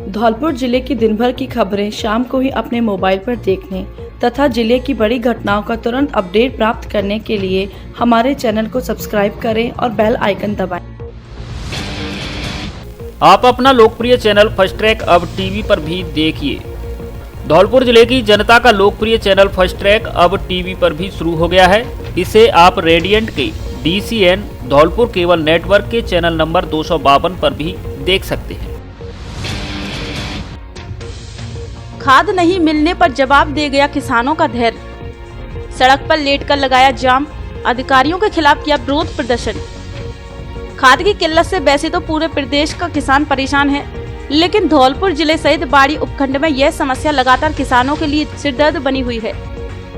धौलपुर जिले की दिन भर की खबरें शाम को ही अपने मोबाइल पर देखने तथा जिले की बड़ी घटनाओं का तुरंत अपडेट प्राप्त करने के लिए हमारे चैनल को सब्सक्राइब करें और बेल आइकन दबाएं। आप अपना लोकप्रिय चैनल फर्स्ट ट्रैक अब टीवी पर भी देखिए। धौलपुर जिले की जनता का लोकप्रिय चैनल फर्स्ट ट्रैक अब टीवी पर भी शुरू हो गया है। इसे आप रेडियंट के DCN धौलपुर केबल नेटवर्क के चैनल नंबर 252 पर भी देख सकते हैं। खाद नहीं मिलने पर जवाब दे गया किसानों का धैर्य। सड़क पर लेटकर लगाया जाम, अधिकारियों के खिलाफ किया विरोध प्रदर्शन। खाद की किल्लत से वैसे तो पूरे प्रदेश का किसान परेशान है, लेकिन धौलपुर जिले सहित बाड़ी उपखंड में यह समस्या लगातार किसानों के लिए सिरदर्द बनी हुई है।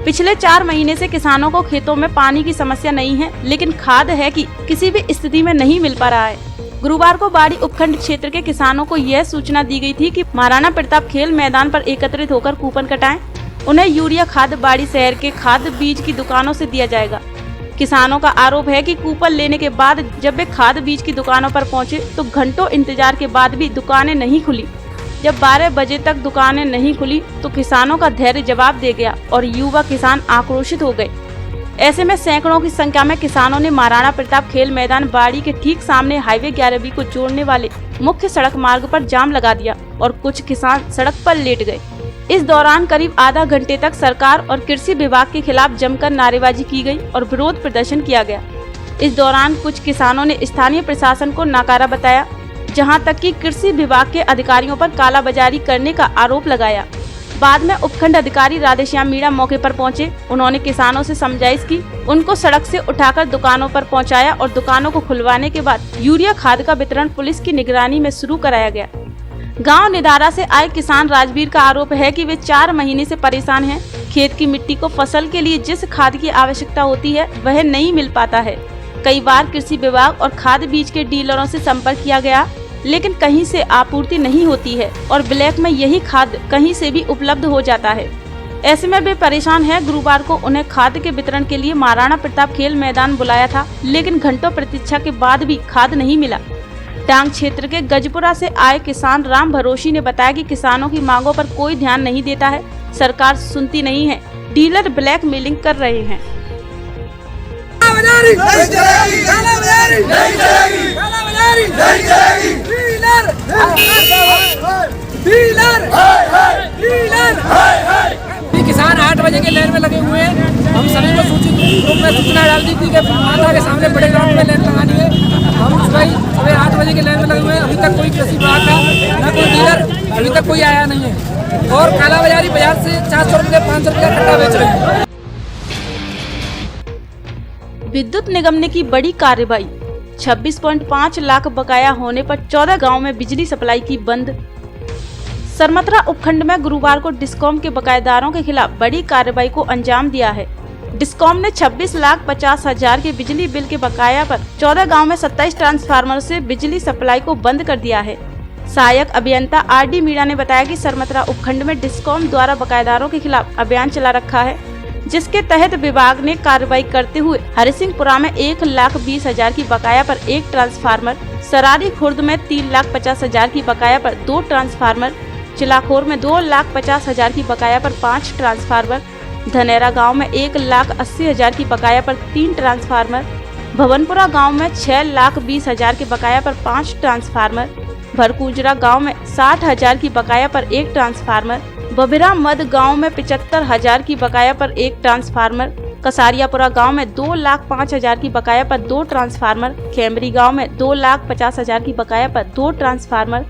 पिछले 4 महीने से किसानों को खेतों में पानी की समस्या नहीं है, लेकिन खाद है कि किसी भी स्थिति में नहीं मिल पा रहा है। गुरुवार को बाड़ी उपखंड क्षेत्र के किसानों को यह सूचना दी गई थी कि महाराणा प्रताप खेल मैदान पर एकत्रित होकर कूपन कटाएं। उन्हें यूरिया खाद बाड़ी शहर के खाद बीज की दुकानों से दिया जाएगा। किसानों का आरोप है कि कूपन लेने के बाद जब वे खाद बीज की दुकानों पर पहुंचे तो घंटों इंतजार के बाद भी दुकानें नहीं खुली। जब 12 बजे तक दुकानें नहीं खुली तो किसानों का धैर्य जवाब दे गया और युवा किसान आक्रोशित हो गए। ऐसे में सैकड़ों की संख्या में किसानों ने महाराणा प्रताप खेल मैदान बाड़ी के ठीक सामने हाईवे 11B को जोड़ने वाले मुख्य सड़क मार्ग पर जाम लगा दिया और कुछ किसान सड़क पर लेट गए। इस दौरान करीब आधा घंटे तक सरकार और कृषि विभाग के खिलाफ जमकर नारेबाजी की गई और विरोध प्रदर्शन किया गया। इस दौरान कुछ किसानों ने स्थानीय प्रशासन को नाकारा बताया, जहां तक कि कृषि विभाग के अधिकारियों पर कालाबाजारी करने का आरोप लगाया। बाद में उपखंड अधिकारी राधेश्याम मीणा मौके पर पहुंचे। उन्होंने किसानों से समझाइश की, उनको सड़क से उठाकर दुकानों पर पहुंचाया और दुकानों को खुलवाने के बाद यूरिया खाद का वितरण पुलिस की निगरानी में शुरू कराया गया। गांव निदारा से आए किसान राजवीर का आरोप है कि वे 4 महीने से परेशान हैं। खेत की मिट्टी को फसल के लिए जिस खाद की आवश्यकता होती है वह नहीं मिल पाता है। कई बार कृषि विभाग और खाद बीज के डीलरों से संपर्क किया गया, लेकिन कहीं से आपूर्ति नहीं होती है और ब्लैक में यही खाद कहीं से भी उपलब्ध हो जाता है। ऐसे में वे परेशान हैं। गुरुवार को उन्हें खाद के वितरण के लिए महाराणा प्रताप खेल मैदान बुलाया था, लेकिन घंटों प्रतीक्षा के बाद भी खाद नहीं मिला। डांग क्षेत्र के गजपुरा से आए किसान राम भरोसी ने बताया कि किसानों की मांगों पर कोई ध्यान नहीं देता है, सरकार सुनती नहीं है, डीलर ब्लैक मेलिंग कर रहे हैं। किसान 8 बजे के लाइन में लगे हुए हैं। हम सभी को सूचना डाल दी थी कि माता के सामने बड़े ग्राउंड में लाइन लगानी है। हम सुबह 8 बजे के लाइन में लगे हुए हैं। अभी तक कोई कृषि विभाग का न कोई डीलर अभी तक कोई आया नहीं है और कालाबाजारी बाजार से 400 रुपये 500 रुपये कट्टा बेच रहे हैं। विद्युत निगम ने की बड़ी कार्रवाई। 26.5 लाख बकाया होने पर 14 गांव में बिजली सप्लाई की बंद। सरमत्रा उपखंड में गुरुवार को डिस्कॉम के बकायेदारों के खिलाफ बड़ी कार्रवाई को अंजाम दिया है। डिस्कॉम ने 26,50,000 के बिजली बिल के बकाया पर 14 गांव में 27 ट्रांसफार्मर से बिजली सप्लाई को बंद कर दिया है। सहायक अभियंता RD मीणा ने बताया कि सरमत्रा उपखंड में डिस्कॉम द्वारा बकायेदारों के खिलाफ अभियान चला रखा है, जिसके तहत विभाग ने कार्रवाई करते हुए हरिसिंहपुरा में 1,20,000 की बकाया पर 1 ट्रांसफार्मर, सरारी खुर्द में 3,50,000 की बकाया पर 2 ट्रांसफार्मर, चिलाखोर में 2,50,000 की बकाया पर 5 ट्रांसफार्मर, धनेरा गांव में 1,80,000 की बकाया पर 3 ट्रांसफार्मर, भवनपुरा गांव में 6,20,000 की बकाया पर 5 ट्रांसफार्मर, भरकुजरा गांव में 60,000 की बकाया पर 1 ट्रांसफार्मर, बबिरा मद गांव में 75,000 की बकाया पर 1 ट्रांसफार्मर, कसारियापुरा गांव में 2,05,000 की बकाया पर 2 ट्रांसफार्मर, खेमरी गांव में 2,50,000 की बकाया पर 2 ट्रांसफार्मर,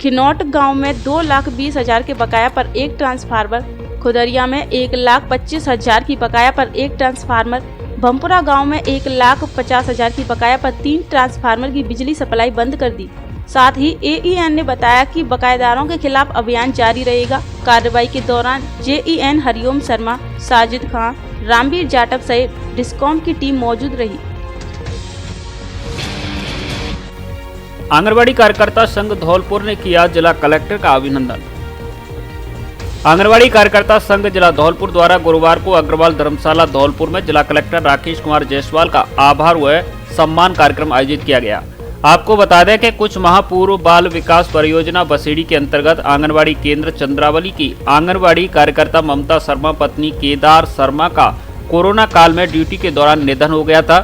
खिनौट गांव में 2,20,000 के बकाया पर 1 ट्रांसफार्मर, खुदरिया में 1,25,000 की बकाया पर 1 ट्रांसफार्मर, भमपुरा गांव में 1,50,000 की बकाया पर 3 ट्रांसफार्मर की बिजली सप्लाई बंद कर दी। साथ ही AEN ने बताया कि बकायेदारों के खिलाफ अभियान जारी रहेगा। कार्रवाई के दौरान JEN हरिओम शर्मा, साजिद खान, रामवीर जाटव सहित डिस्कॉम की टीम मौजूद रही। आंगनबाड़ी कार्यकर्ता संघ धौलपुर ने किया जिला कलेक्टर का अभिनंदन। आंगनबाड़ी कार्यकर्ता संघ जिला धौलपुर द्वारा गुरुवार को अग्रवाल धर्मशाला धौलपुर में जिला कलेक्टर राकेश कुमार जायसवाल का आभार व सम्मान कार्यक्रम आयोजित किया गया। आपको बता दें कि कुछ माह पूर्व बाल विकास परियोजना बसेड़ी के अंतर्गत आंगनबाड़ी केंद्र चंद्रावली की आंगनबाड़ी कार्यकर्ता ममता शर्मा पत्नी केदार शर्मा का कोरोना काल में ड्यूटी के दौरान निधन हो गया था,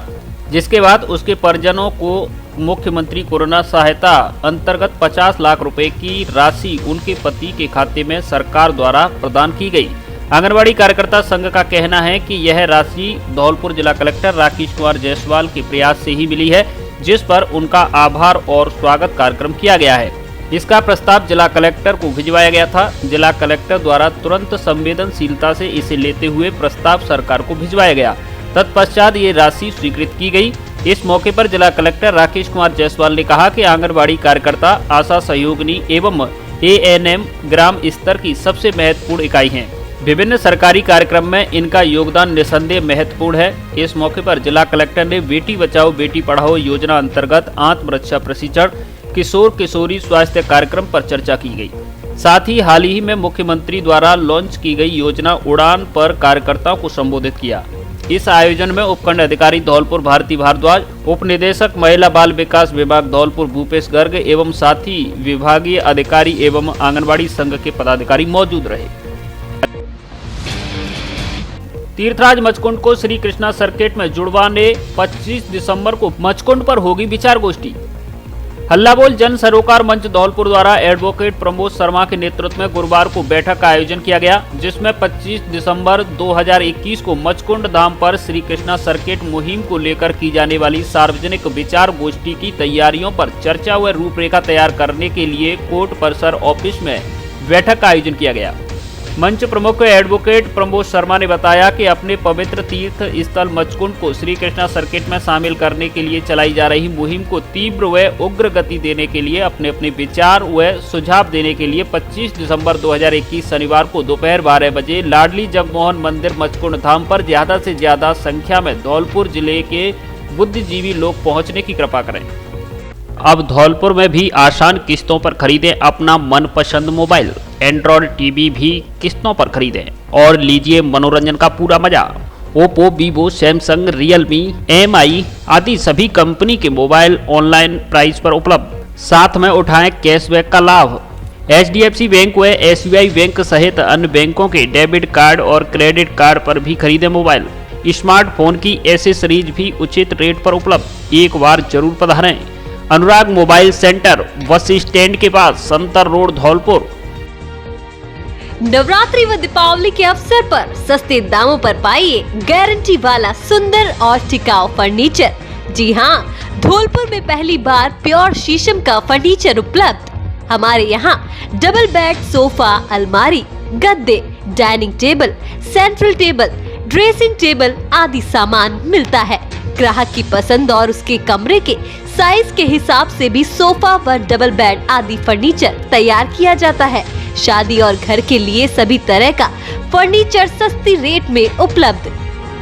जिसके बाद उसके परिजनों को मुख्यमंत्री कोरोना सहायता अंतर्गत 50 लाख रुपए की राशि उनके पति के खाते में सरकार द्वारा प्रदान की गई। आंगनबाड़ी कार्यकर्ता संघ का कहना है कि यह राशि धौलपुर जिला कलेक्टर राकेश कुमार जायसवाल के प्रयास से ही मिली है, जिस पर उनका आभार और स्वागत कार्यक्रम किया गया है। इसका प्रस्ताव जिला कलेक्टर को भिजवाया गया था। जिला कलेक्टर द्वारा तुरंत संवेदनशीलता से इसे लेते हुए प्रस्ताव सरकार को भिजवाया गया। तत्पश्चात ये राशि स्वीकृत की गई। इस मौके पर जिला कलेक्टर राकेश कुमार जायसवाल ने कहा कि आंगनबाड़ी कार्यकर्ता आशा सहयोगिनी एवं ANM ग्राम स्तर की सबसे महत्वपूर्ण इकाई हैं। विभिन्न सरकारी कार्यक्रम में इनका योगदान निसंदेह महत्वपूर्ण है। इस मौके पर जिला कलेक्टर ने बेटी बचाओ बेटी पढ़ाओ योजना अंतर्गत आत्मरक्षा प्रशिक्षण, किशोर किशोरी स्वास्थ्य कार्यक्रम पर चर्चा की गई। साथ ही हाल ही में मुख्यमंत्री द्वारा लॉन्च की गई योजना उड़ान पर कार्यकर्ताओं को संबोधित किया। इस आयोजन में उपखंड अधिकारी धौलपुर भारती भारद्वाज, उप निदेशक महिला बाल विकास विभाग धौलपुर भूपेश गर्ग एवं साथ ही विभागीय अधिकारी एवं आंगनबाड़ी संघ के पदाधिकारी मौजूद रहे। तीर्थराज मचकुंड को श्री कृष्णा सर्किट में जुड़वाने 25 दिसंबर को मचकुंड पर होगी विचार गोष्ठी। हल्लाबोल जन सरोकार मंच धौलपुर द्वारा एडवोकेट प्रमोद शर्मा के नेतृत्व में गुरुवार को बैठक का आयोजन किया गया, जिसमें 25 दिसंबर 2021 को मचकुंड धाम पर श्री कृष्णा सर्किट मुहिम को लेकर की जाने वाली सार्वजनिक विचार गोष्ठी की तैयारियों पर चर्चा व रूपरेखा तैयार करने के लिए कोर्ट परिसर ऑफिस में बैठक का आयोजन किया गया। मंच प्रमुख एडवोकेट प्रमोद शर्मा ने बताया कि अपने पवित्र तीर्थ स्थल मचकुंड को श्री कृष्णा सर्किट में शामिल करने के लिए चलाई जा रही मुहिम को तीव्र व उग्र गति देने के लिए अपने विचार व सुझाव देने के लिए 25 दिसंबर 2021 शनिवार को दोपहर 12 बजे लाडली जगमोहन मंदिर मचकुंड धाम पर ज्यादा से ज्यादा संख्या में धौलपुर जिले के बुद्धिजीवी लोग पहुँचने की कृपा करें। अब धौलपुर में भी आसान किस्तों पर खरीदें अपना मनपसंद मोबाइल। एंड्रॉयड टीवी भी किस्तों पर खरीदें और लीजिए मनोरंजन का पूरा मजा। Oppo, Vivo, Samsung, Realme, MI आदि सभी कंपनी के मोबाइल ऑनलाइन प्राइस पर उपलब्ध। साथ में उठाएं कैशबैक का लाभ। HDFC बैंक व SBI बैंक सहित अन्य बैंकों के डेबिट कार्ड और क्रेडिट कार्ड पर भी खरीदें मोबाइल। स्मार्टफोन की एसेसरीज भी उचित रेट पर उपलब्ध। एक बार जरूर पधारें। अनुराग मोबाइल सेंटर, बस स्टैंड के पास, संतर रोड, धौलपुर। नवरात्रि व दीपावली के अवसर पर सस्ते दामों पर पाइए गारंटी वाला सुंदर और टिकाऊ फर्नीचर। जी हाँ, धौलपुर में पहली बार प्योर शीशम का फर्नीचर उपलब्ध। हमारे यहाँ डबल बेड, सोफा, अलमारी, गद्दे, dining table, central table, dressing table आदि सामान मिलता है। ग्राहक की पसंद और उसके कमरे के साइज के हिसाब से भी सोफा व डबल बेड आदि फर्नीचर तैयार किया जाता है। शादी और घर के लिए सभी तरह का फर्नीचर सस्ती रेट में उपलब्ध।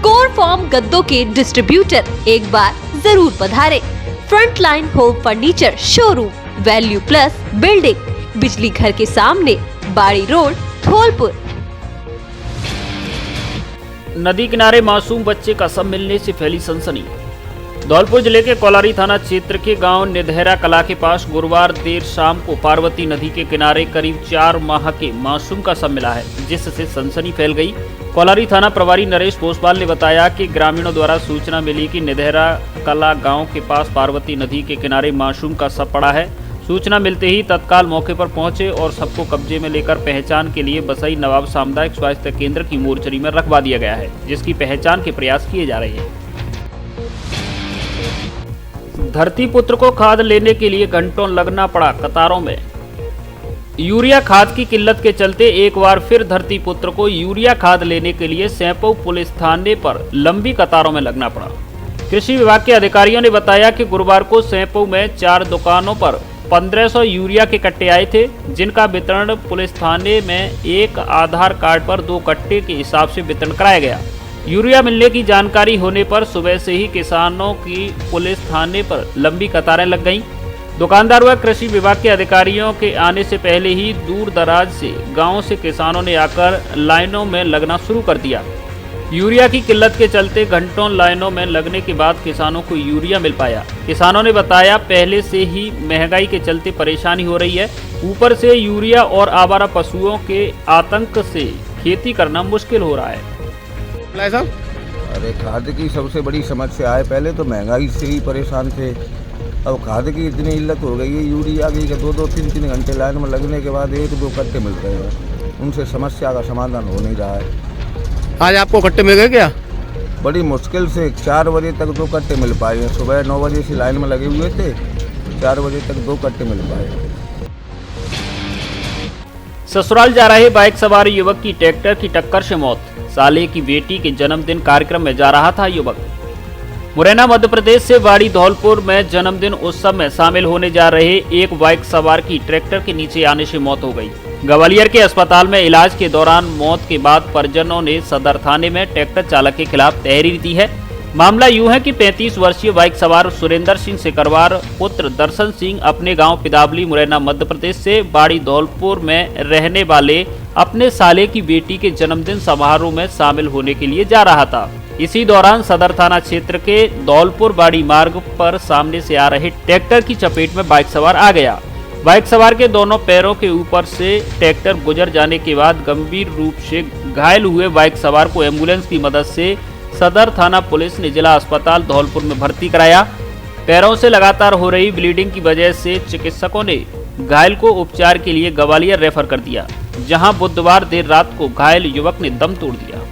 कोर फॉर्म गद्दों के डिस्ट्रीब्यूटर एक बार जरूर पधारे। Front line home furniture showroom, value plus building, बिजली घर के सामने, बाड़ी रोड, धौलपुर। नदी किनारे मासूम बच्चे का शव मिलने से फैली सनसनी। धौलपुर जिले के कोलारी थाना क्षेत्र के गांव निधेरा कला के पास गुरुवार देर शाम को पार्वती नदी के किनारे करीब 4 माह के मासूम का शव मिला है, जिससे सनसनी फैल गई। कोलारी थाना प्रभारी नरेश पोसवाल ने बताया कि ग्रामीणों द्वारा सूचना मिली कि निधेरा कला गांव के पास पार्वती नदी के किनारे मासूम का शव पड़ा है। सूचना मिलते ही तत्काल मौके पर पहुंचे और सबको कब्जे में लेकर पहचान के लिए बसई नवाब सामुदायिक स्वास्थ्य केंद्र की मोर्चरी में रखवा दिया गया है, जिसकी पहचान के प्रयास किए जा रहे हैं। धरती पुत्र को खाद लेने के लिए घंटों लगना पड़ा कतारों में। यूरिया खाद की किल्लत के चलते एक बार फिर धरती पुत्र को यूरिया खाद लेने के लिए सैंपौ पुलिस थाने पर लंबी कतारों में लगना पड़ा। कृषि विभाग के अधिकारियों ने बताया कि गुरुवार को सैंपौ में 4 दुकानों पर 1500 यूरिया के कट्टे आए थे, जिनका वितरण पुलिस थाने में एक आधार कार्ड पर 2 कट्टे के हिसाब से वितरण कराया गया। यूरिया मिलने की जानकारी होने पर सुबह से ही किसानों की पुलिस थाने पर लंबी कतारें लग गईं। दुकानदार व कृषि विभाग के अधिकारियों के आने से पहले ही दूर दराज से गांव से किसानों ने आकर लाइनों में लगना शुरू कर दिया। यूरिया की किल्लत के चलते घंटों लाइनों में लगने के बाद किसानों को यूरिया मिल पाया। किसानों ने बताया पहले से ही महंगाई के चलते परेशानी हो रही है, ऊपर से यूरिया और आवारा पशुओं के आतंक से खेती करना मुश्किल हो रहा है। अरे खाद की सबसे बड़ी समस्या है, पहले तो महंगाई से ही परेशान थे, अब खाद की इतनी इल्लत हो गई है, यूरिया की 2-2, 3-3 घंटे लाइन में लगने के बाद 1-2 कट्टे मिल रहे हैं, उनसे समस्या का समाधान हो नहीं रहा है। आज आपको कट्टे मिल गए क्या? बड़ी मुश्किल से 4 बजे तक 2 कट्टे मिल पाए हैं। सुबह 9 बजे से लाइन में लगे हुए थे, 4 बजे तक 2 कट्टे मिल पाए। ससुराल जा रहे बाइक सवार युवक की ट्रैक्टर की टक्कर से मौत। साले की बेटी के जन्मदिन कार्यक्रम में जा रहा था युवक। मुरैना मध्य प्रदेश से वाड़ी धौलपुर में जन्मदिन उत्सव में शामिल होने जा रहे एक बाइक सवार की ट्रैक्टर के नीचे आने से मौत हो गई। ग्वालियर के अस्पताल में इलाज के दौरान मौत के बाद परिजनों ने सदर थाने में ट्रैक्टर चालक के खिलाफ तहरीर दी है। मामला यूं है कि 35 वर्षीय बाइक सवार सुरेंद्र सिंह सिकरवार पुत्र दर्शन सिंह अपने गांव पिदावली मुरैना मध्य प्रदेश से वाड़ी धौलपुर में रहने वाले अपने साले की बेटी के जन्मदिन समारोह में शामिल होने के लिए जा रहा था। इसी दौरान सदर थाना क्षेत्र के धौलपुर बाड़ी मार्ग पर सामने से आ रहे ट्रैक्टर की चपेट में बाइक सवार आ गया। बाइक सवार के दोनों पैरों के ऊपर से ट्रैक्टर गुजर जाने के बाद गंभीर रूप से घायल हुए बाइक सवार को एम्बुलेंस की मदद से सदर थाना पुलिस ने जिला अस्पताल धौलपुर में भर्ती कराया। पैरों से लगातार हो रही ब्लीडिंग की वजह से चिकित्सकों ने घायल को उपचार के लिए ग्वालियर रेफर कर दिया, जहां बुधवार देर रात को घायल युवक ने दम तोड़ दिया।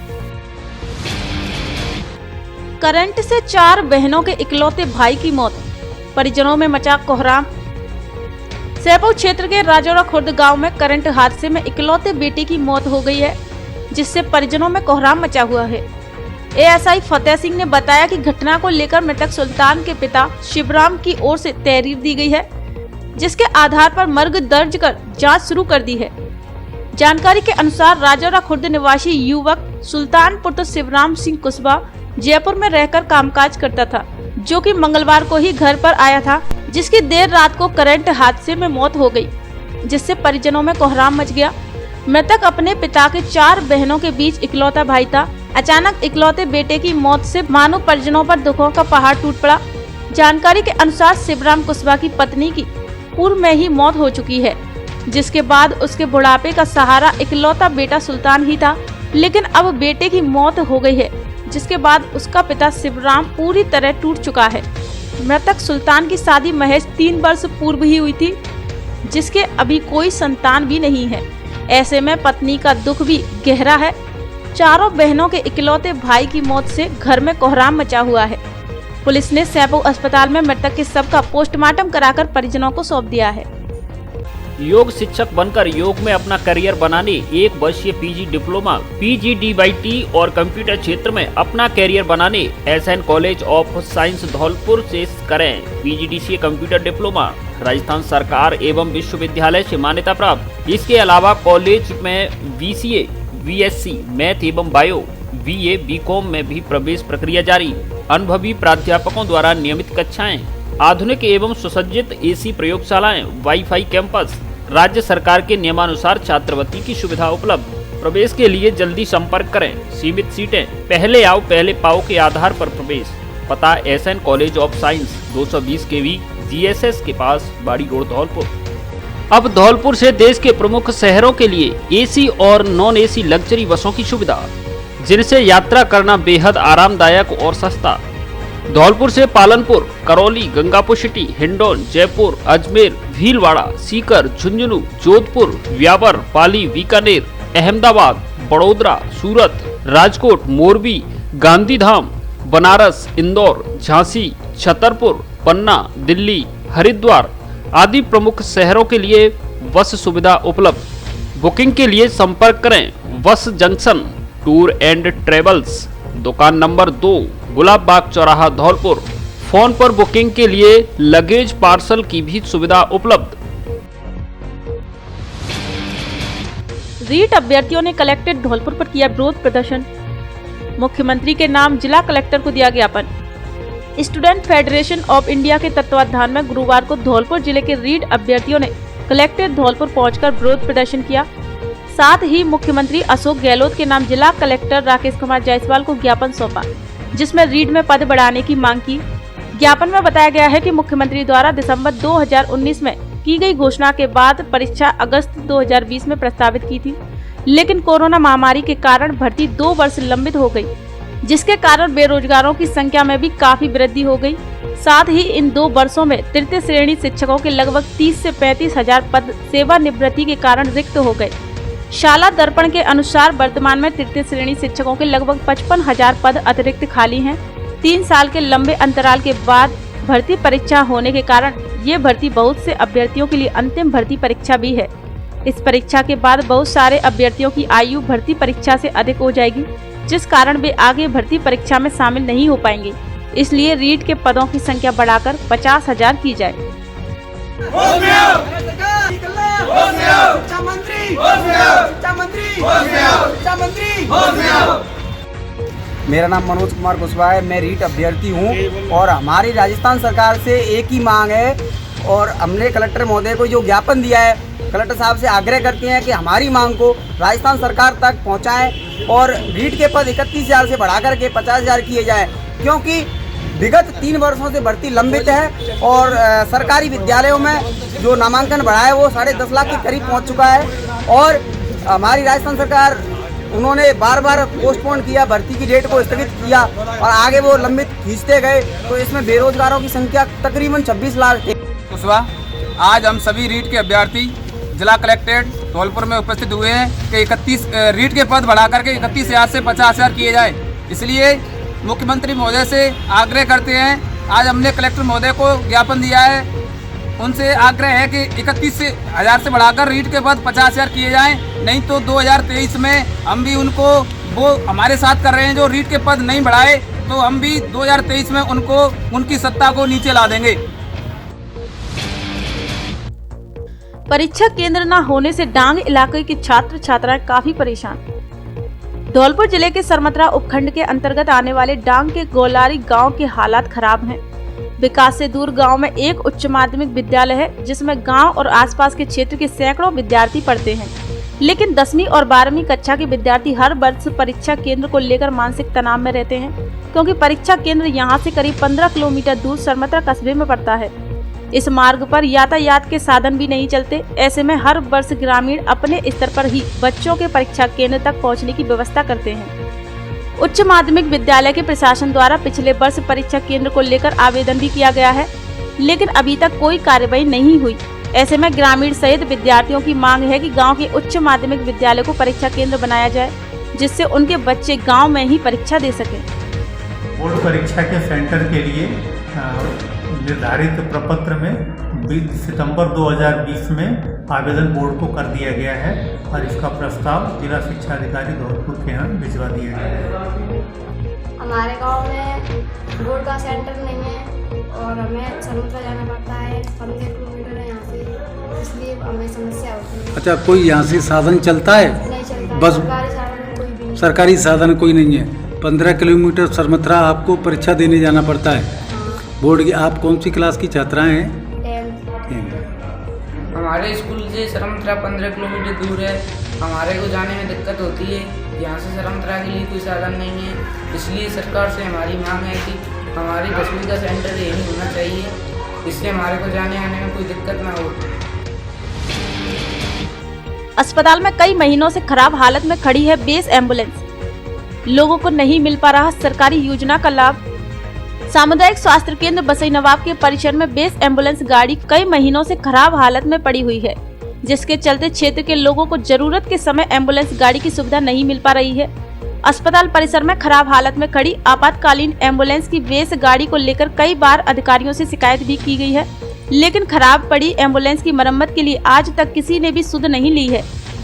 करंट से 4 बहनों के इकलौते भाई की मौत, परिजनों में मचा कोहराम। सैपो क्षेत्र के राजौरा खुर्द गांव में करंट हादसे में इकलौते बेटे की मौत हो गई है, जिससे परिजनों में कोहराम मचा हुआ है। एएसआई फतेह सिंह ने बताया कि घटना को लेकर मृतक सुल्तान के पिता शिवराम की ओर से तहरीर दी गई है, जिसके आधार पर मर्ग दर्ज कर जांच शुरू कर दी है। जानकारी के अनुसार राजौरा खुर्द निवासी युवक सुल्तान पुत्र शिवराम सिंह कुशवाहा जयपुर में रहकर कामकाज करता था, जो कि मंगलवार को ही घर पर आया था, जिसकी देर रात को करंट हादसे में मौत हो गई, जिससे परिजनों में कोहराम मच गया। मृतक अपने पिता के 4 बहनों के बीच इकलौता भाई था। अचानक इकलौते बेटे की मौत से मानो परिजनों पर दुखों का पहाड़ टूट पड़ा। जानकारी के अनुसार शिवराम कुशवाहा की पत्नी की पूर्व में ही मौत हो चुकी है, जिसके बाद उसके बुढ़ापे का सहारा इकलौता बेटा सुल्तान ही था, लेकिन अब बेटे की मौत हो गई है, जिसके बाद उसका पिता शिवराम पूरी तरह टूट चुका है। मृतक सुल्तान की शादी महज 3 वर्ष पूर्व ही हुई थी, जिसके अभी कोई संतान भी नहीं है। ऐसे में पत्नी का दुख भी गहरा है। चारों बहनों के इकलौते भाई की मौत से घर में कोहराम मचा हुआ है। पुलिस ने सैपो अस्पताल में मृतक के शव का पोस्टमार्टम कराकर परिजनों को सौंप दिया है। योग शिक्षक बनकर योग में अपना करियर बनाने 1 वर्षीय पीजी डिप्लोमा PGDYT और कंप्यूटर क्षेत्र में अपना करियर बनाने SN college of science Dholpur से करें PGDCA कंप्यूटर डिप्लोमा राजस्थान सरकार एवं विश्वविद्यालय से मान्यता प्राप्त। इसके अलावा कॉलेज में BCA BSc मैथ एवं बायो BA BCom में भी प्रवेश प्रक्रिया जारी। अनुभवी प्राध्यापकों द्वारा नियमित कक्षाएं, आधुनिक एवं सुसज्जित AC प्रयोगशालाएं, वाईफाई कैंपस, राज्य सरकार के नियमानुसार छात्रवृत्ति की सुविधा उपलब्ध। प्रवेश के लिए जल्दी संपर्क करें। सीमित सीटें, पहले आओ पहले पाओ के आधार पर प्रवेश। पता SN college of science 220 kV GSS के पास बाड़ी रोड धौलपुर। अब धौलपुर से देश के प्रमुख शहरों के लिए AC और नॉन AC लग्जरी बसों की सुविधा, जिनसे यात्रा करना बेहद आरामदायक और सस्ता। धौलपुर से पालनपुर, करौली, गंगापुर सिटी, हिंडौन, जयपुर, अजमेर, भीलवाड़ा, सीकर, झुंझुनू, जोधपुर, व्यावर, पाली, बीकानेर, अहमदाबाद, बड़ोदरा, सूरत, राजकोट, मोरबी, गांधीधाम, बनारस, इंदौर, झांसी, छतरपुर, पन्ना, दिल्ली, हरिद्वार आदि प्रमुख शहरों के लिए बस सुविधा उपलब्ध। बुकिंग के लिए संपर्क करें बस जंक्शन टूर एंड ट्रेवल्स, दुकान नंबर 2, गुलाब बाग चौराहा, धौलपुर। फोन पर बुकिंग के लिए लगेज पार्सल की भी सुविधा उपलब्ध। रीट अभ्यर्थियों ने कलेक्टेड धौलपुर पर किया विरोध प्रदर्शन। मुख्यमंत्री के नाम जिला कलेक्टर को दिया ज्ञापन। स्टूडेंट फेडरेशन ऑफ इंडिया के तत्वाधान में गुरुवार को धौलपुर जिले के रीट अभ्यर्थियों ने कलेक्टेड धौलपुर पहुंचकर विरोध प्रदर्शन किया। साथ ही मुख्यमंत्री अशोक गहलोत के नाम जिला कलेक्टर राकेश कुमार जायसवाल को ज्ञापन सौंपा, जिसमें रीड में पद बढ़ाने की मांग की। ज्ञापन में बताया गया है कि मुख्यमंत्री द्वारा दिसंबर 2019 में की गई घोषणा के बाद परीक्षा अगस्त 2020 में प्रस्तावित की थी, लेकिन कोरोना महामारी के कारण भर्ती 2 वर्ष लंबित हो गई, जिसके कारण बेरोजगारों की संख्या में भी काफी वृद्धि हो गई। साथ ही इन 2 वर्षों में तृतीय श्रेणी शिक्षकों के लगभग 30 से 35 हजार पद सेवानिवृत्ति के कारण रिक्त हो गए। शाला दर्पण के अनुसार वर्तमान में तृतीय श्रेणी शिक्षकों के लगभग 55,000 पद अतिरिक्त खाली हैं। 3 साल के लंबे अंतराल के बाद भर्ती परीक्षा होने के कारण ये भर्ती बहुत से अभ्यर्थियों के लिए अंतिम भर्ती परीक्षा भी है। इस परीक्षा के बाद बहुत सारे अभ्यर्थियों की आयु भर्ती परीक्षा से अधिक हो जाएगी, जिस कारण वे आगे भर्ती परीक्षा में शामिल नहीं हो पाएंगे। इसलिए रीट के पदों की संख्या बढ़ाकर 50,000 की जाए। मेरा नाम मनोज कुमार कुशवाहा है, मैं रीट अभ्यर्थी हूँ और हमारी राजस्थान सरकार से एक ही मांग है और हमने कलेक्टर महोदय को जो ज्ञापन दिया है, कलेक्टर साहब से आग्रह करते हैं कि हमारी मांग को राजस्थान सरकार तक पहुँचाएं और रीट के पद 31,000 से बढ़ाकर के 50,000 किए जाएं, क्योंकि विगत 3 वर्षों से भर्ती लंबित है और सरकारी विद्यालयों में जो नामांकन बढ़ा है वो 10.5 लाख के करीब पहुंच चुका है और हमारी राजस्थान सरकार उन्होंने बार बार पोस्टपोन किया, भर्ती की डेट को स्थगित किया और आगे वो लंबित खींचते गए, तो इसमें बेरोजगारों की संख्या तकरीबन 26 लाख थी। आज हम सभी रीट के अभ्यर्थी जिला कलेक्ट्रेट धौलपुर में उपस्थित हुए हैं कि 31 रीट के पद बढ़ा करके 31,000 से 50,000 किए जाए। इसलिए मुख्यमंत्री महोदय से आग्रह करते हैं, आज हमने कलेक्टर महोदय को ज्ञापन दिया है, उनसे आग्रह है कि 31,000 से बढ़ाकर रीट के पद 50,000 किए जाएं, नहीं तो 2023 में हम भी उनको, वो हमारे साथ कर रहे हैं जो रीट के पद नहीं बढ़ाए, तो हम भी 2023 में उनको उनकी सत्ता को नीचे ला देंगे। परीक्षा केंद्र न होने से डांग इलाके के छात्र छात्राएं काफी परेशान। धौलपुर जिले के सरमत्रा उपखंड के अंतर्गत आने वाले डांग के गोलारी गांव के हालात खराब हैं। विकास से दूर गांव में एक उच्च माध्यमिक विद्यालय है, जिसमें गांव और आसपास के क्षेत्र के सैकड़ों विद्यार्थी पढ़ते हैं, लेकिन 10वीं और 12वीं कक्षा के विद्यार्थी हर वर्ष परीक्षा केंद्र को लेकर मानसिक तनाव में रहते हैं, क्योंकि परीक्षा केंद्र यहां से करीब 15 किलोमीटर दूर सरमत्रा कस्बे में पड़ता है। इस मार्ग पर यातायात के साधन भी नहीं चलते। ऐसे में हर वर्ष ग्रामीण अपने स्तर पर ही बच्चों के परीक्षा केंद्र तक पहुंचने की व्यवस्था करते हैं। उच्च माध्यमिक विद्यालय के प्रशासन द्वारा पिछले वर्ष परीक्षा केंद्र को लेकर आवेदन भी किया गया है, लेकिन अभी तक कोई कार्रवाई नहीं हुई। ऐसे में ग्रामीण सहित विद्यार्थियों की मांग है कि गांव के उच्च माध्यमिक विद्यालय को परीक्षा केंद्र बनाया जाए, जिससे उनके बच्चे गांव में ही परीक्षा दे सकें। बोर्ड परीक्षा के सेंटर के लिए निर्धारित प्रपत्र में 20 सितंबर 2020 में आवेदन बोर्ड को कर दिया गया है और इसका प्रस्ताव जिला शिक्षा अधिकारी धौलपुर के यहाँ भिजवा दिया गया है। हमारे गांव में बोर्ड का सेंटर नहीं है और हमें सरमत्रा जाना पड़ता है, 15 किलोमीटर है यहाँ से, इसलिए हमें समस्या होती है। अच्छा, कोई यहाँ से साधन चलता है? नहीं चलता, बस सरकारी साधन कोई भी नहीं। सरकारी साधन कोई नहीं है। 15 किलोमीटर सरमत्रा आपको परीक्षा देने जाना पड़ता है। बोर्ड की आप कौन सी क्लास की छात्राएं हैं? हमारे स्कूल से सरमत्रा 15 किलोमीटर दूर है, हमारे को जाने में दिक्कत होती है। यहाँ से सरमत्रा के लिए कोई साधन नहीं है, इसलिए सरकार से हमारी मांग है कि हमारी 10वीं का सेंटर यही होना चाहिए, इससे हमारे को जाने आने में कोई दिक्कत ना हो। अस्पताल में कई महीनों से खराब हालत में खड़ी है बेस एम्बुलेंस। लोगों को नहीं मिल पा रहा सरकारी योजना का लाभ। सामुदायिक स्वास्थ्य केंद्र बसई नवाब के परिसर में बेस एम्बुलेंस गाड़ी कई महीनों से खराब हालत में पड़ी हुई है, जिसके चलते क्षेत्र के लोगों को जरूरत के समय एम्बुलेंस गाड़ी की सुविधा नहीं मिल पा रही है। अस्पताल परिसर में खराब हालत में खड़ी आपातकालीन एम्बुलेंस की बेस गाड़ी को लेकर कई बार अधिकारियों से शिकायत भी की गई है, लेकिन खराब पड़ी एम्बुलेंस की मरम्मत के लिए आज तक किसी ने भी सुध नहीं ली है।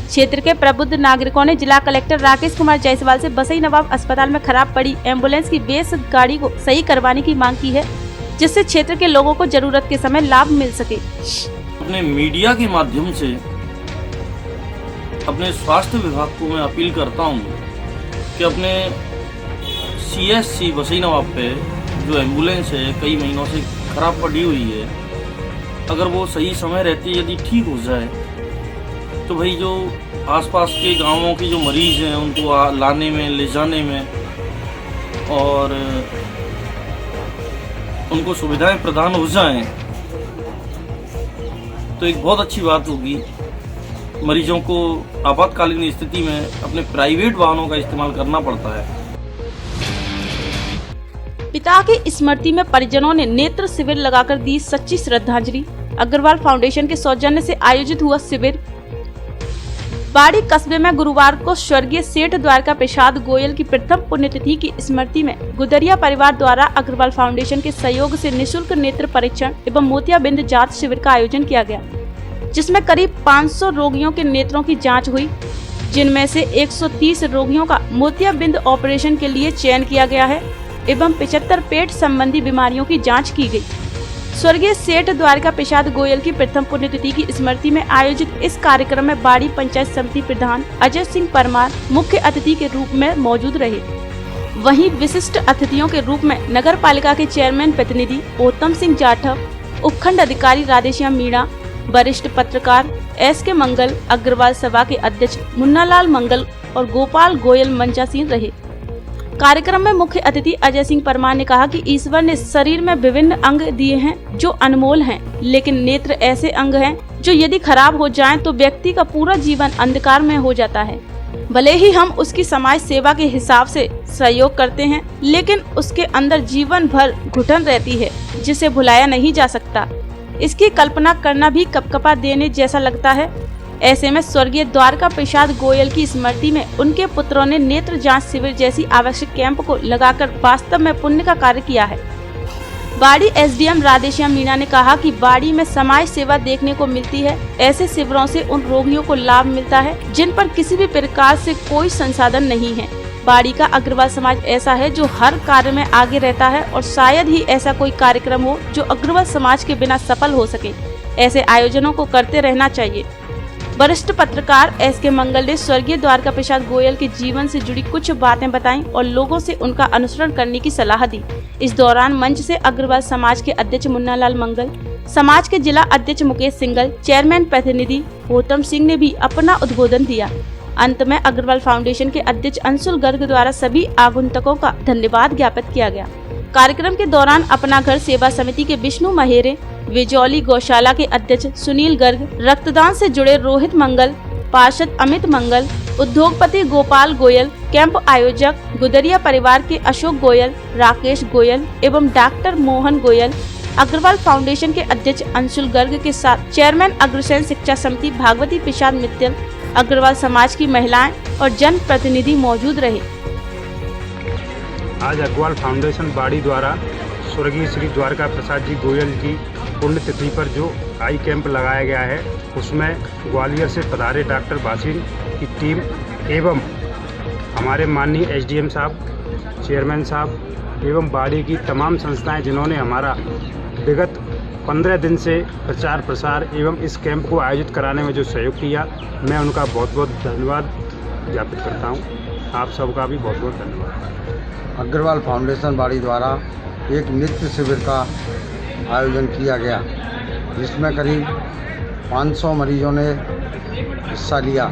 क्षेत्र के प्रबुद्ध नागरिकों ने जिला कलेक्टर राकेश कुमार जायसवाल से बसई नवाब अस्पताल में खराब पड़ी एम्बुलेंस की बेस गाड़ी को सही करवाने की मांग की है, जिससे क्षेत्र के लोगों को जरूरत के समय लाभ मिल सके। अपने मीडिया के माध्यम से अपने स्वास्थ्य विभाग को मैं अपील करता हूं कि अपने CSC बसई नवाब पे जो एम्बुलेंस है कई महीनों से खराब पड़ी हुई है, अगर वो सही समय रहती यदि ठीक हो जाए तो भाई जो आसपास के गांवों के जो मरीज़ हैं उनको लाने में, ले जाने में और उनको सुविधाएं प्रदान हो जाएं तो एक बहुत अच्छी बात होगी। मरीजों को आपातकालीन स्थिति में अपने प्राइवेट वाहनों का इस्तेमाल करना पड़ता है। पिता की स्मृति में परिजनों ने नेत्र शिविर लगाकर दी सच्ची श्रद्धांजलि। अग्रवाल फाउंडेशन के सौजन्य से आयोजित हुआ शिविर बाड़ी कस्बे में गुरुवार को स्वर्गीय सेठ द्वारका प्रसाद गोयल की प्रथम पुण्यतिथि की स्मृति में गुदरिया परिवार द्वारा अग्रवाल फाउंडेशन के सहयोग से निःशुल्क नेत्र परीक्षण एवं मोतियाबिंद जांच शिविर का आयोजन किया गया, जिसमें करीब 500 रोगियों के नेत्रों की जांच हुई, जिनमें से 130 रोगियों का मोतियाबिंद ऑपरेशन के लिए चयन किया गया है एवं 75 पेट संबंधी बीमारियों की जाँच की गयी। स्वर्गीय सेठ द्वारका प्रसाद गोयल की प्रथम पुण्यतिथि की स्मृति में आयोजित इस कार्यक्रम में बाड़ी पंचायत समिति प्रधान अजय सिंह परमार मुख्य अतिथि के रूप में मौजूद रहे। वहीं विशिष्ट अतिथियों के रूप में नगर पालिका के चेयरमैन प्रतिनिधि उत्तम सिंह जाठव, उपखंड अधिकारी राधेश्याम मीणा, वरिष्ठ पत्रकार SK मंगल, अग्रवाल सभा के अध्यक्ष मुन्नालाल मंगल और गोपाल गोयल मंचासीन रहे। कार्यक्रम में मुख्य अतिथि अजय सिंह परमार ने कहा कि ईश्वर ने शरीर में विभिन्न अंग दिए हैं जो अनमोल हैं, लेकिन नेत्र ऐसे अंग हैं जो यदि खराब हो जाएं तो व्यक्ति का पूरा जीवन अंधकार में हो जाता है। भले ही हम उसकी समाज सेवा के हिसाब से सहयोग करते हैं, लेकिन उसके अंदर जीवन भर घुटन रहती है जिसे भुलाया नहीं जा सकता। इसकी कल्पना करना भी कपकपा देने जैसा लगता है। ऐसे में स्वर्गीय द्वारका प्रसाद गोयल की स्मृति में उनके पुत्रों ने नेत्र जांच शिविर जैसी आवश्यक कैंप को लगाकर वास्तव में पुण्य का कार्य किया है। बाड़ी SDM राधेश्याम मीणा ने कहा कि बाड़ी में समाज सेवा देखने को मिलती है। ऐसे शिविरों से उन रोगियों को लाभ मिलता है जिन पर किसी भी प्रकार से कोई संसाधन नहीं है। बाड़ी का अग्रवाल समाज ऐसा है जो हर कार्य में आगे रहता है और शायद ही ऐसा कोई कार्यक्रम हो जो अग्रवाल समाज के बिना सफल हो सके। ऐसे आयोजनों को करते रहना चाहिए। वरिष्ठ पत्रकार SK मंगल ने स्वर्गीय द्वारका प्रसाद गोयल के जीवन से जुड़ी कुछ बातें बताईं और लोगों से उनका अनुसरण करने की सलाह दी। इस दौरान मंच से अग्रवाल समाज के अध्यक्ष मुन्नालाल मंगल, समाज के जिला अध्यक्ष मुकेश सिंगल, चेयरमैन प्रतिनिधि उत्तम सिंह ने भी अपना उद्बोधन दिया। अंत में अग्रवाल फाउंडेशन के अध्यक्ष अंशुल गर्ग द्वारा सभी आगंतुकों का धन्यवाद ज्ञापित किया गया। कार्यक्रम के दौरान अपना घर सेवा समिति के विष्णु महेरे, विजौली गौशाला के अध्यक्ष सुनील गर्ग, रक्तदान से जुड़े रोहित मंगल, पार्षद अमित मंगल, उद्योगपति गोपाल गोयल, कैंप आयोजक गुदरिया परिवार के अशोक गोयल, राकेश गोयल एवं डॉक्टर मोहन गोयल, अग्रवाल फाउंडेशन के अध्यक्ष अंशुल गर्ग के साथ चेयरमैन अग्रसेन शिक्षा समिति भागवती प्रसाद मित्तल, अग्रवाल समाज की महिलाएं और जन प्रतिनिधि मौजूद रहे। आज अग्रवाल फाउंडेशन बाड़ी द्वारा स्वर्गीय श्री द्वारका प्रसाद जी गोयल की पुण्यतिथि पर जो आई कैंप लगाया गया है, उसमें ग्वालियर से पधारे डॉक्टर बासिन की टीम एवं हमारे माननीय SDM साहब, चेयरमैन साहब एवं बाड़ी की तमाम संस्थाएं जिन्होंने हमारा विगत 15 दिन से प्रचार प्रसार एवं इस कैंप को आयोजित कराने में जो सहयोग किया, मैं उनका बहुत बहुत धन्यवाद ज्ञापित करता हूं। आप सबका भी बहुत बहुत धन्यवाद। अग्रवाल फाउंडेशन बाड़ी द्वारा एक नृत्य शिविर का आयोजन किया गया, जिसमें करीब 500 मरीजों ने हिस्सा लिया।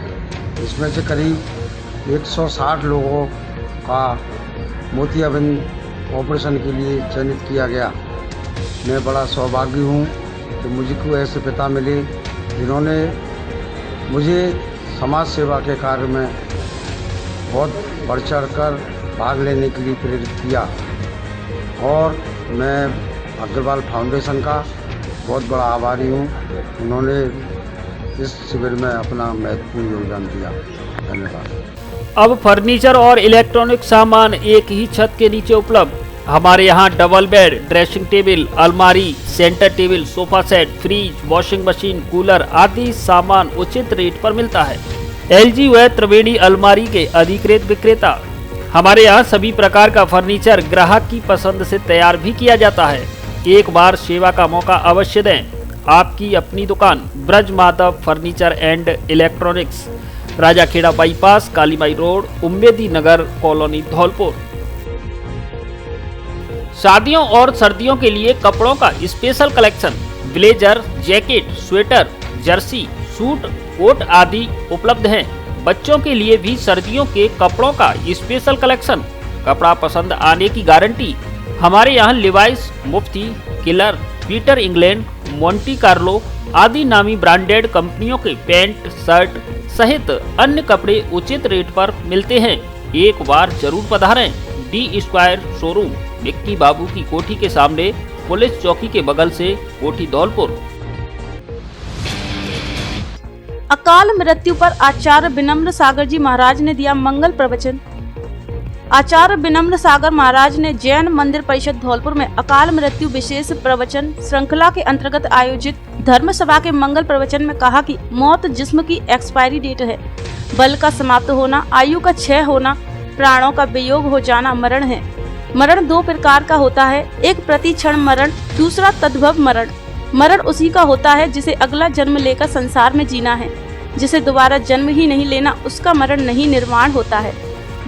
इसमें से करीब 160 लोगों का मोतियाबिंद ऑपरेशन के लिए चयनित किया गया। मैं बड़ा सौभाग्य हूँ कि मुझको ऐसे पिता मिले जिन्होंने मुझे समाज सेवा के कार्य में बहुत बढ़ चढ़ कर भाग लेने के लिए प्रेरित किया और मैं अग्रवाल फाउंडेशन का बहुत बड़ा आभारी हूँ। उन्होंने इस शिविर में अपना महत्वपूर्ण योगदान दिया। धन्यवाद। अब फर्नीचर और इलेक्ट्रॉनिक सामान एक ही छत के नीचे उपलब्ध। हमारे यहाँ डबल बेड, ड्रेसिंग टेबल, अलमारी, centre table, sofa set, fridge, washing machine, cooler आदि सामान उचित रेट पर मिलता है। LG व त्रिवेणी अलमारी के अधिकृत विक्रेता। हमारे यहाँ सभी प्रकार का फर्नीचर ग्राहक की पसंद से तैयार भी किया जाता है। एक बार सेवा का मौका अवश्य दें। आपकी अपनी दुकान Braj Madhav furniture and electronics, Rajakhera bypass, Kalimai road, Ummedi Nagar colony, Dholpur. शादियों और सर्दियों के लिए कपड़ों का special collection, blazer, jacket, sweater, jersey, suit, coat आदि उपलब्ध हैं। बच्चों के लिए भी सर्दियों के कपड़ों का स्पेशल कलेक्शन, कपड़ा पसंद आने की गारंटी। हमारे यहाँ Levi's, Mufti, Killer, Peter England, Monte Carlo आदि नामी ब्रांडेड कंपनियों के पैंट, शर्ट सहित अन्य कपड़े उचित रेट पर मिलते हैं। एक बार जरूर पधारें। डी स्क्वायर शोरूम, विक्की बाबू की कोठी के सामने, पुलिस चौकी के बगल से, कोठी धौलपुर। अकाल मृत्यु पर आचार्य विनम्र सागर जी महाराज ने दिया मंगल प्रवचन। आचार्य विनम्र सागर महाराज ने जैन मंदिर परिषद धौलपुर में अकाल मृत्यु विशेष प्रवचन श्रृंखला के अंतर्गत आयोजित धर्म सभा के मंगल प्रवचन में कहा कि मौत जिस्म की एक्सपायरी डेट है, बल का समाप्त होना, आयु का क्षय होना, प्राणों का वियोग हो जाना मरण है। मरण दो प्रकार का होता है, एक प्रति क्षण मरण, दूसरा तद्भव मरण। मरण उसी का होता है जिसे अगला जन्म लेकर संसार में जीना है। जिसे दोबारा जन्म ही नहीं लेना, उसका मरण नहीं निर्माण होता है।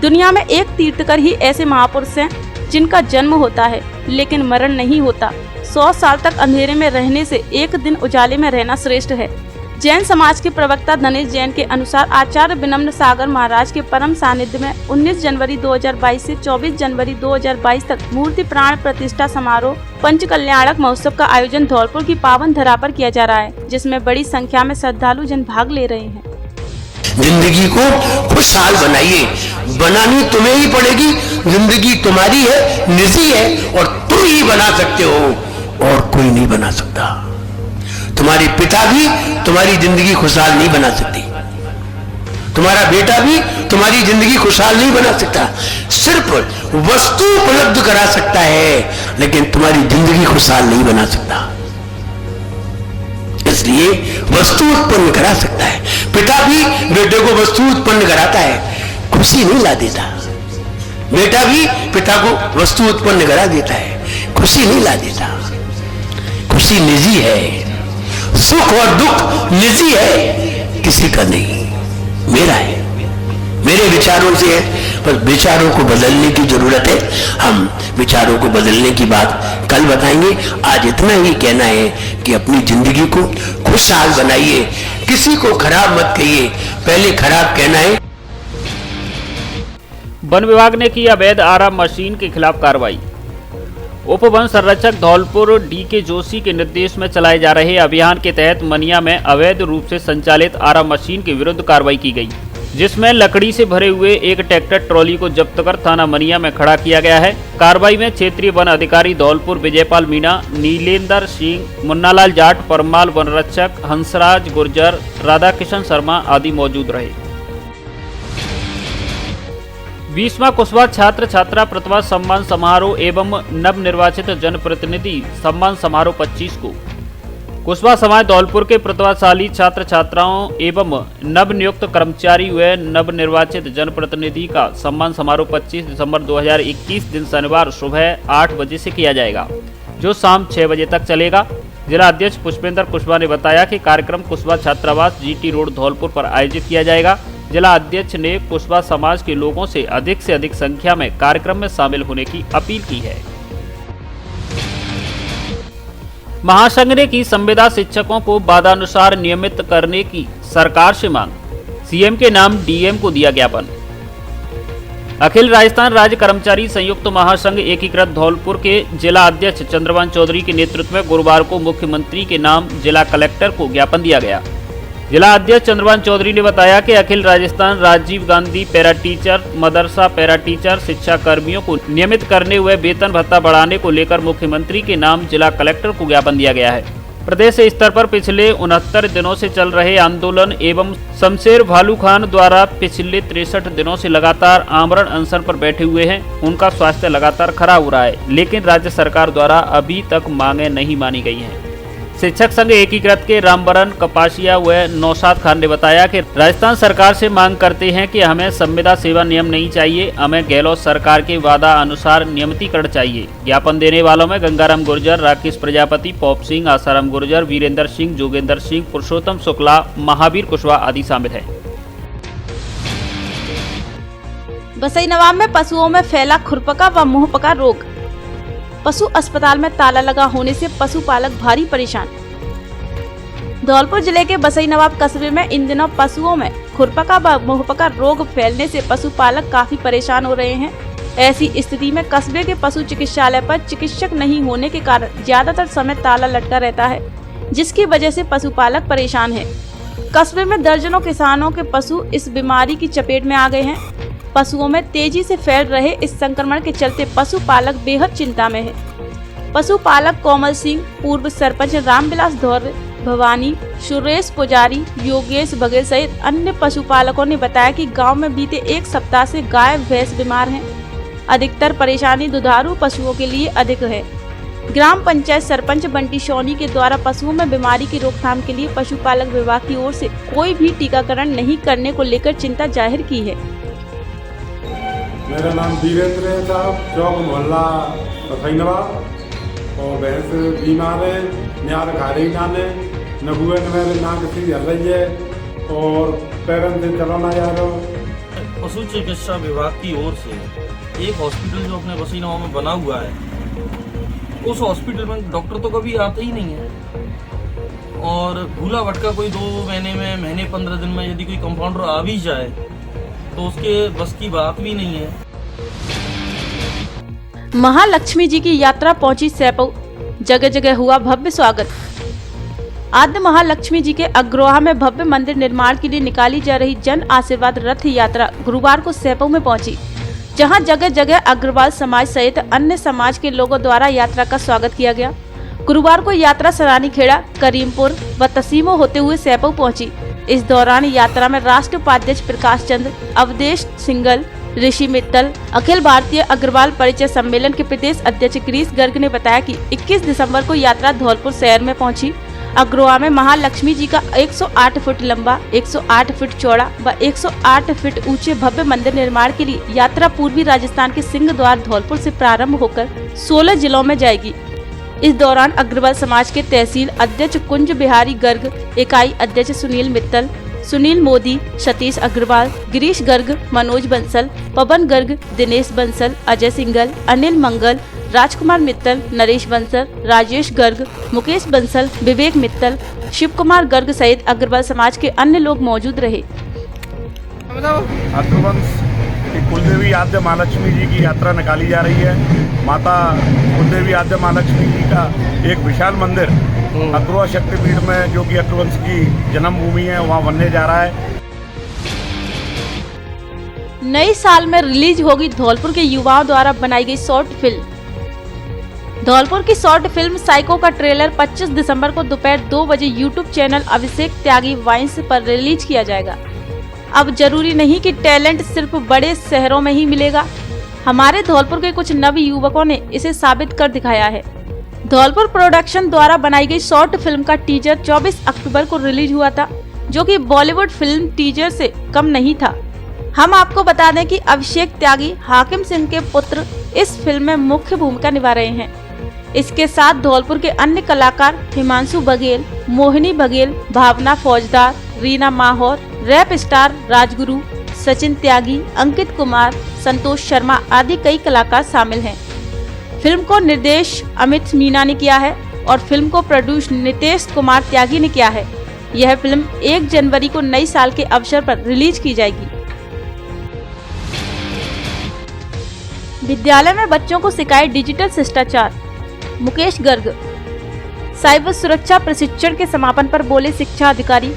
दुनिया में एक तीर्थकर ही ऐसे महापुरुष हैं जिनका जन्म होता है लेकिन मरण नहीं होता। 100 साल तक अंधेरे में रहने से एक दिन उजाले में रहना श्रेष्ठ है। जैन समाज के प्रवक्ता धनेश जैन के अनुसार आचार्य विनम्र सागर महाराज के परम सानिध्य में 19 जनवरी 2022 से 24 जनवरी 2022 तक मूर्ति प्राण प्रतिष्ठा समारोह पंच कल्याणक महोत्सव का आयोजन धौलपुर की पावन धरा पर किया जा रहा है, जिसमें बड़ी संख्या में श्रद्धालु जन भाग ले रहे हैं। जिंदगी को खुशहाल बनाइए, बनानी तुम्हें ही पड़ेगी। जिंदगी तुम्हारी है, निजी है और तुम ही बना सकते हो और कोई नहीं बना सकता। तुम्हारे पिता भी तुम्हारी जिंदगी खुशहाल नहीं बना सकती, तुम्हारा बेटा भी तुम्हारी जिंदगी खुशहाल नहीं बना सकता। सिर्फ वस्तु उपलब्ध करा सकता है लेकिन तुम्हारी जिंदगी खुशहाल नहीं बना सकता। इसलिए वस्तु उत्पन्न करा सकता है। पिता भी बेटे को वस्तु उत्पन्न कराता है, खुशी नहीं ला देता। बेटा भी पिता को वस्तु उत्पन्न करा देता है, खुशी नहीं ला देता। खुशी निजी है, सुख और दुख निजी है, किसी का नहीं, मेरा है, मेरे विचारों से है। पर विचारों को बदलने की जरूरत है। हम विचारों को बदलने की बात कल बताएंगे। आज इतना ही कहना है कि अपनी जिंदगी को खुशहाल बनाइए, किसी को खराब मत कहिए, पहले खराब कहना है। वन विभाग ने की अवैध आराम मशीन के खिलाफ कार्रवाई। उप वन संरक्षक धौलपुर डी.के. जोशी के निर्देश में चलाए जा रहे अभियान के तहत मनिया में अवैध रूप से संचालित आराम मशीन के विरुद्ध कार्रवाई की गई, जिसमें लकड़ी से भरे हुए एक ट्रैक्टर ट्रॉली को जब्त कर थाना मनिया में खड़ा किया गया है। कार्रवाई में क्षेत्रीय वन अधिकारी धौलपुर विजयपाल मीणा, नीलेंद्र सिंह, मुन्नालाल जाट, परमाल वन रक्षक, हंसराज गुर्जर, राधाकिशन शर्मा आदि मौजूद रहे। 20वां कुशवाहा छात्र छात्रा प्रतिभा सम्मान समारोह एवं नवनिर्वाचित जनप्रतिनिधि सम्मान समारोह 25 को कुशवाहा समाज धौलपुर के प्रतिभाशाली छात्र छात्राओं एवं नवनियुक्त कर्मचारी व नवनिर्वाचित जनप्रतिनिधि का सम्मान समारोह 25 दिसंबर 2021 दिन शनिवार सुबह 8 बजे से किया जाएगा, जो शाम 6 बजे तक चलेगा। जिला अध्यक्ष पुष्पेंद्र कुशवाहा ने बताया कि कार्यक्रम कुशवाहा छात्रावास जीटी रोड धौलपुर पर आयोजित किया जाएगा। जिला अध्यक्ष ने कुशवाहा समाज के लोगों से अधिक संख्या में कार्यक्रम में शामिल होने की अपील की है। महासंघ ने की संविदा शिक्षकों को वादानुसार नियमित करने की सरकार से मांग, सीएम के नाम डीएम को दिया ज्ञापन। अखिल राजस्थान राज्य कर्मचारी संयुक्त महासंघ एकीकृत धौलपुर के जिला अध्यक्ष चंद्रभान चौधरी के नेतृत्व में गुरुवार को मुख्यमंत्री के नाम जिला कलेक्टर को ज्ञापन दिया गया। जिला अध्यक्ष चंद्रभान चौधरी ने बताया कि अखिल राजस्थान राजीव गांधी पैरा टीचर, मदरसा पैरा टीचर शिक्षा कर्मियों को नियमित करने हुए वेतन भत्ता बढ़ाने को लेकर मुख्यमंत्री के नाम जिला कलेक्टर को ज्ञापन दिया गया है। प्रदेश स्तर पर पिछले 69 दिनों से चल रहे आंदोलन एवं शमशेर भालू खान द्वारा पिछले 63 दिनों से लगातार आमरण अनशन पर बैठे हुए हैं। उनका स्वास्थ्य लगातार खराब हो रहा है, लेकिन राज्य सरकार द्वारा अभी तक मांगे नहीं मानी गई हैं। शिक्षक संघ एकीकृत के रामबरन कपासिया व नौशाद खान ने बताया कि राजस्थान सरकार से मांग करते हैं कि हमें संविदा सेवा नियम नहीं चाहिए, हमें गहलोत सरकार के वादा अनुसार नियमितीकरण चाहिए। ज्ञापन देने वालों में गंगाराम गुर्जर, राकेश प्रजापति, पॉप सिंह, आसाराम गुर्जर, वीरेंद्र सिंह, जोगेंद्र सिंह, पुरुषोत्तम शुक्ला, महावीर कुशवाहा आदि शामिल हैं। बसई नवाब में पशुओं में फैला खुरपका व मुंहपका रोग। पशु अस्पताल में ताला लगा होने से पशुपालक भारी परेशान। धौलपुर जिले के बसई नवाब कस्बे में इन दिनों पशुओं में खुरपका व मुहपका रोग फैलने से पशुपालक काफी परेशान हो रहे हैं। ऐसी स्थिति में कस्बे के पशु चिकित्सालय पर चिकित्सक नहीं होने के कारण ज्यादातर समय ताला लटका रहता है, जिसकी वजह से पशुपालक परेशान है। कस्बे में दर्जनों किसानों के पशु इस बीमारी की चपेट में आ गए हैं। पशुओं में तेजी से फैल रहे इस संक्रमण के चलते पशुपालक बेहद चिंता में है। पशुपालक कोमल सिंह, पूर्व सरपंच रामविलास धौर्य, भवानी, सुरेश पुजारी, योगेश बघेल सहित अन्य पशुपालकों ने बताया कि गांव में बीते एक सप्ताह से गाय भैंस बीमार हैं। अधिकतर परेशानी दुधारू पशुओं के लिए अधिक है। ग्राम पंचायत सरपंच बंटी सोनी के द्वारा पशुओं में बीमारी की रोकथाम के लिए पशुपालक विभाग की ओर से कोई भी टीकाकरण नहीं करने को लेकर चिंता जाहिर की है। मेरा नाम वीरेंद्र है साहब, चौक मोहल्ला बसईनवाब, और भैंस बीमार है, न्यार खा रही नाने, नगुए मेरे नाक से हल रही है और पैरन से चलाना जा रहा हूँ। पशु चिकित्सा विभाग की ओर से एक हॉस्पिटल जो अपने बसईनवाब में बना हुआ है, उस हॉस्पिटल में डॉक्टर तो कभी आते ही नहीं है और भूला भटका कोई 2 महीने में, महीने 15 दिन में यदि कोई कंपाउंडर आ भी जाए तो उसके बस की बात भी नहीं है। महालक्ष्मी जी की यात्रा पहुंची सैपऊ, जगह जगह हुआ भव्य स्वागत। आद्य महालक्ष्मी जी के अग्रोहा में भव्य मंदिर निर्माण के लिए निकाली जा रही जन आशीर्वाद रथ यात्रा गुरुवार को सैपऊ में पहुंची, जहां जगह जगह अग्रवाल समाज सहित अन्य समाज के लोगों द्वारा यात्रा का स्वागत किया गया। गुरुवार को यात्रा सरानीखेड़ा, करीमपुर व तसीमो होते हुए सैपऊ पहुंची। इस दौरान यात्रा में राष्ट्र उपाध्यक्ष प्रकाश चंद्र, अवधेश सिंगल, ऋषि मित्तल, अखिल भारतीय अग्रवाल परिचय सम्मेलन के प्रदेश अध्यक्ष गिरीश गर्ग ने बताया कि 21 दिसंबर को यात्रा धौलपुर शहर में पहुंची। अग्रोहा में महालक्ष्मी जी का 108 फुट लंबा, 108 फुट चौड़ा व 108 फुट ऊंचे भव्य मंदिर निर्माण के लिए यात्रा पूर्वी राजस्थान के सिंह द्वार धौलपुर से प्रारंभ होकर 16 जिलों में जाएगी। इस दौरान अग्रवाल समाज के तहसील अध्यक्ष कुंज बिहारी गर्ग, इकाई अध्यक्ष सुनील मित्तल, सुनील मोदी, सतीश अग्रवाल, गिरीश गर्ग, मनोज बंसल, पवन गर्ग, दिनेश बंसल, अजय सिंगल, अनिल मंगल, राजकुमार मित्तल, नरेश बंसल, राजेश गर्ग, मुकेश बंसल, विवेक मित्तल, शिव कुमार गर्ग सहित अग्रवाल समाज के अन्य लोग मौजूद रहे। अग्रवंश की कुलदेवी आद्य महालक्ष्मी जी की यात्रा निकाली जा रही है। माता कुलदेवी आद्य महालक्ष्मी जी का एक विशाल मंदिर अग्रवा शक्तिपीठ में, जो कि अग्रवंश की जन्मभूमि है, वहाँ बनने जा रहा है। नए साल में रिलीज होगी धौलपुर के युवाओं द्वारा बनाई गई शॉर्ट फिल्म। धौलपुर की शॉर्ट फिल्म साइको का ट्रेलर 25 दिसंबर को दोपहर 2 बजे YouTube channel Abhishek Tyagi vines पर रिलीज किया जाएगा। अब जरूरी नहीं कि टैलेंट सिर्फ बड़े शहरों में ही मिलेगा। हमारे धौलपुर के कुछ नव युवकों ने इसे साबित कर दिखाया है। धौलपुर प्रोडक्शन द्वारा बनाई गई शॉर्ट फिल्म का टीजर 24 अक्टूबर को रिलीज हुआ था, जो कि बॉलीवुड फिल्म टीजर से कम नहीं था। हम आपको बता दें कि अभिषेक त्यागी हाकिम सिंह के पुत्र इस फिल्म में मुख्य भूमिका निभा रहे हैं। इसके साथ धौलपुर के अन्य कलाकार हिमांशु बघेल, मोहिनी बघेल, भावना फौजदार, रीना माहौर, रैप स्टार राजगुरु, सचिन त्यागी, अंकित कुमार, संतोष शर्मा आदि कई कलाकार शामिल हैं। फिल्म को निर्देश अमित मीना ने किया है और फिल्म को प्रोड्यूस नितेश कुमार त्यागी ने किया है। यह फिल्म 1 जनवरी को नई साल के अवसर पर रिलीज की जाएगी। विद्यालय में बच्चों को सिखाए डिजिटल शिष्टाचार, मुकेश गर्ग। साइबर सुरक्षा प्रशिक्षण के समापन पर बोले शिक्षा अधिकारी।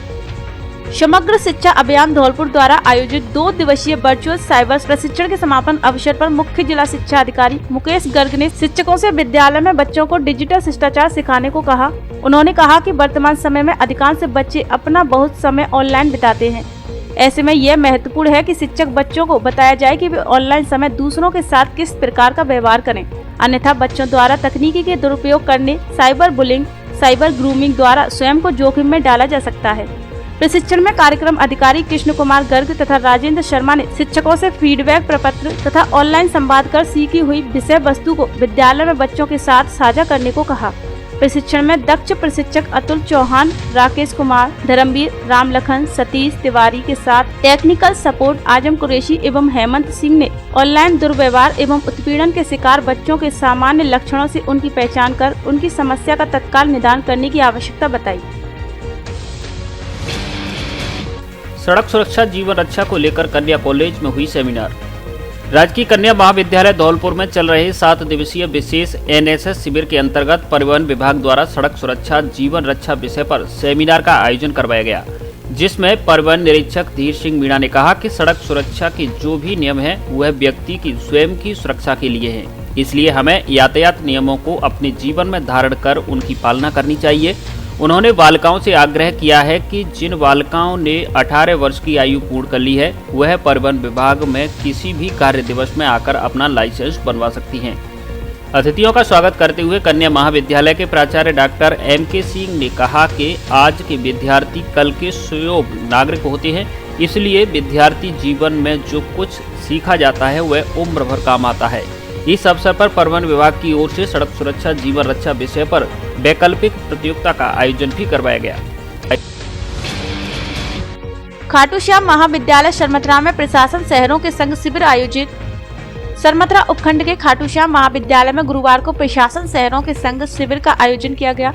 समग्र शिक्षा अभियान धौलपुर द्वारा आयोजित 2 दिवसीय वर्चुअल साइबर प्रशिक्षण के समापन अवसर पर मुख्य जिला शिक्षा अधिकारी मुकेश गर्ग ने शिक्षकों से विद्यालय में बच्चों को डिजिटल शिष्टाचार सिखाने को कहा। उन्होंने कहा कि वर्तमान समय में अधिकांश बच्चे अपना बहुत समय ऑनलाइन बिताते हैं। ऐसे में यह महत्वपूर्ण है कि शिक्षक बच्चों को बताया जाए कि वे ऑनलाइन समय दूसरों के साथ किस प्रकार का व्यवहार करें, अन्यथा बच्चों द्वारा तकनीकी के दुरुपयोग करने, साइबर बुलिंग, साइबर ग्रूमिंग द्वारा स्वयं को जोखिम में डाला जा सकता है। प्रशिक्षण में कार्यक्रम अधिकारी कृष्ण कुमार गर्ग तथा राजेंद्र शर्मा ने शिक्षकों से फीडबैक प्रपत्र तथा ऑनलाइन संवाद कर सीखी हुई विषय वस्तु को विद्यालय में बच्चों के साथ साझा करने को कहा। प्रशिक्षण में दक्ष प्रशिक्षक अतुल चौहान, राकेश कुमार, धर्मवीर, रामलखन, सतीश तिवारी के साथ टेक्निकल सपोर्ट आजम कुरैशी एवं हेमंत सिंह ने ऑनलाइन दुर्व्यवहार एवं उत्पीड़न के शिकार बच्चों के सामान्य लक्षणों से उनकी पहचान कर उनकी समस्या का तत्काल निदान करने की आवश्यकता बताई। सड़क सुरक्षा जीवन रक्षा को लेकर कन्या कॉलेज में हुई सेमिनार। राजकीय कन्या महाविद्यालय धौलपुर में चल रहे 7 दिवसीय विशेष NSS शिविर के अंतर्गत परिवहन विभाग द्वारा सड़क सुरक्षा जीवन रक्षा विषय पर सेमिनार का आयोजन करवाया गया, जिसमें परिवहन निरीक्षक धीर सिंह मीणा ने कहा कि सड़क सुरक्षा के जो भी नियम हैं वह व्यक्ति की स्वयं की सुरक्षा के लिए हैं, इसलिए हमें यातायात नियमों को अपने जीवन में धारण कर उनकी पालना करनी चाहिए। उन्होंने बालिकाओं से आग्रह किया है कि जिन बालिकाओं ने 18 वर्ष की आयु पूर्ण कर ली है वह परिवहन विभाग में किसी भी कार्य दिवस में आकर अपना लाइसेंस बनवा सकती हैं। अतिथियों का स्वागत करते हुए कन्या महाविद्यालय के प्राचार्य डॉक्टर MK सिंह ने कहा कि आज के विद्यार्थी कल के सुयोग्य नागरिक होते हैं, इसलिए विद्यार्थी जीवन में जो कुछ सीखा जाता है वह उम्र भर काम आता है। इस अवसर पर परिवहन विभाग की ओर से सड़क सुरक्षा जीवन रक्षा विषय पर वैकल्पिक प्रतियोगिता का आयोजन भी करवाया गया। खाटू श्याम महाविद्यालय सरमथरा में प्रशासन शहरों के संग शिविर आयोजित। सरमथरा उपखंड के खाटू श्याम महाविद्यालय में गुरुवार को प्रशासन शहरों के संग शिविर का आयोजन किया गया।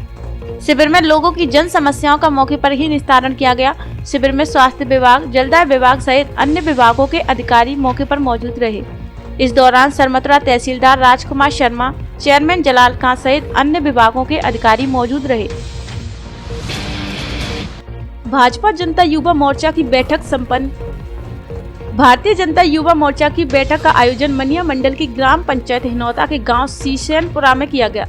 शिविर में लोगों की जन समस्याओं का मौके पर ही निस्तारण किया गया। शिविर में स्वास्थ्य विभाग, जलदाय विभाग सहित अन्य विभागों के अधिकारी मौके पर मौजूद रहे। इस दौरान सरमथरा तहसीलदार राजकुमार शर्मा, चेयरमैन जलाल खां सहित अन्य विभागों के अधिकारी मौजूद रहे। भाजपा जनता युवा मोर्चा की बैठक संपन्न। भारतीय जनता युवा मोर्चा की बैठक का आयोजन मनिया मंडल की ग्राम पंचायत हिनौता के गांव सीशनपुरा में किया गया।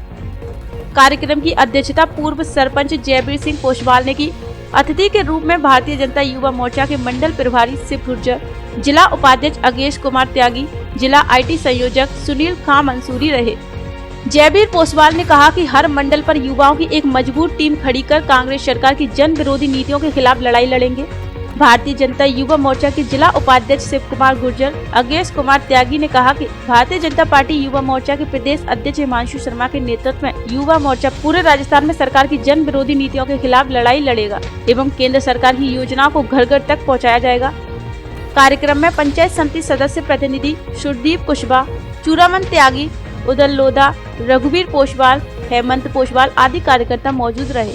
कार्यक्रम की अध्यक्षता पूर्व सरपंच जयवीर सिंह पोशवाल ने की। अतिथि के रूप में भारतीय जनता युवा मोर्चा के मंडल प्रभारी शिव गुर्जर, जिला उपाध्यक्ष अगेश कुमार त्यागी, जिला IT संयोजक सुनील खां मंसूरी रहे। जयवीर पोसवाल ने कहा कि हर मंडल पर युवाओं की एक मजबूत टीम खड़ी कर कांग्रेस सरकार की जन विरोधी नीतियों के खिलाफ लड़ाई लड़ेंगे। भारतीय जनता युवा मोर्चा के जिला उपाध्यक्ष शिव कुमार गुर्जर, अगेश कुमार त्यागी ने कहा कि भारतीय जनता पार्टी युवा मोर्चा के प्रदेश अध्यक्ष हिमांशु शर्मा के नेतृत्व में युवा मोर्चा पूरे राजस्थान में सरकार की जन विरोधी नीतियों के खिलाफ लड़ाई लड़ेगा एवं केंद्र सरकार की योजनाओं को घर घर तक पहुँचाया जाएगा। कार्यक्रम में पंचायत समिति सदस्य प्रतिनिधि सुरदीप कुशवाहा, चूरामन त्यागी, उदल लोधा, रघुवीर पोशवाल, हेमंत पोशवाल आदि कार्यकर्ता मौजूद रहे।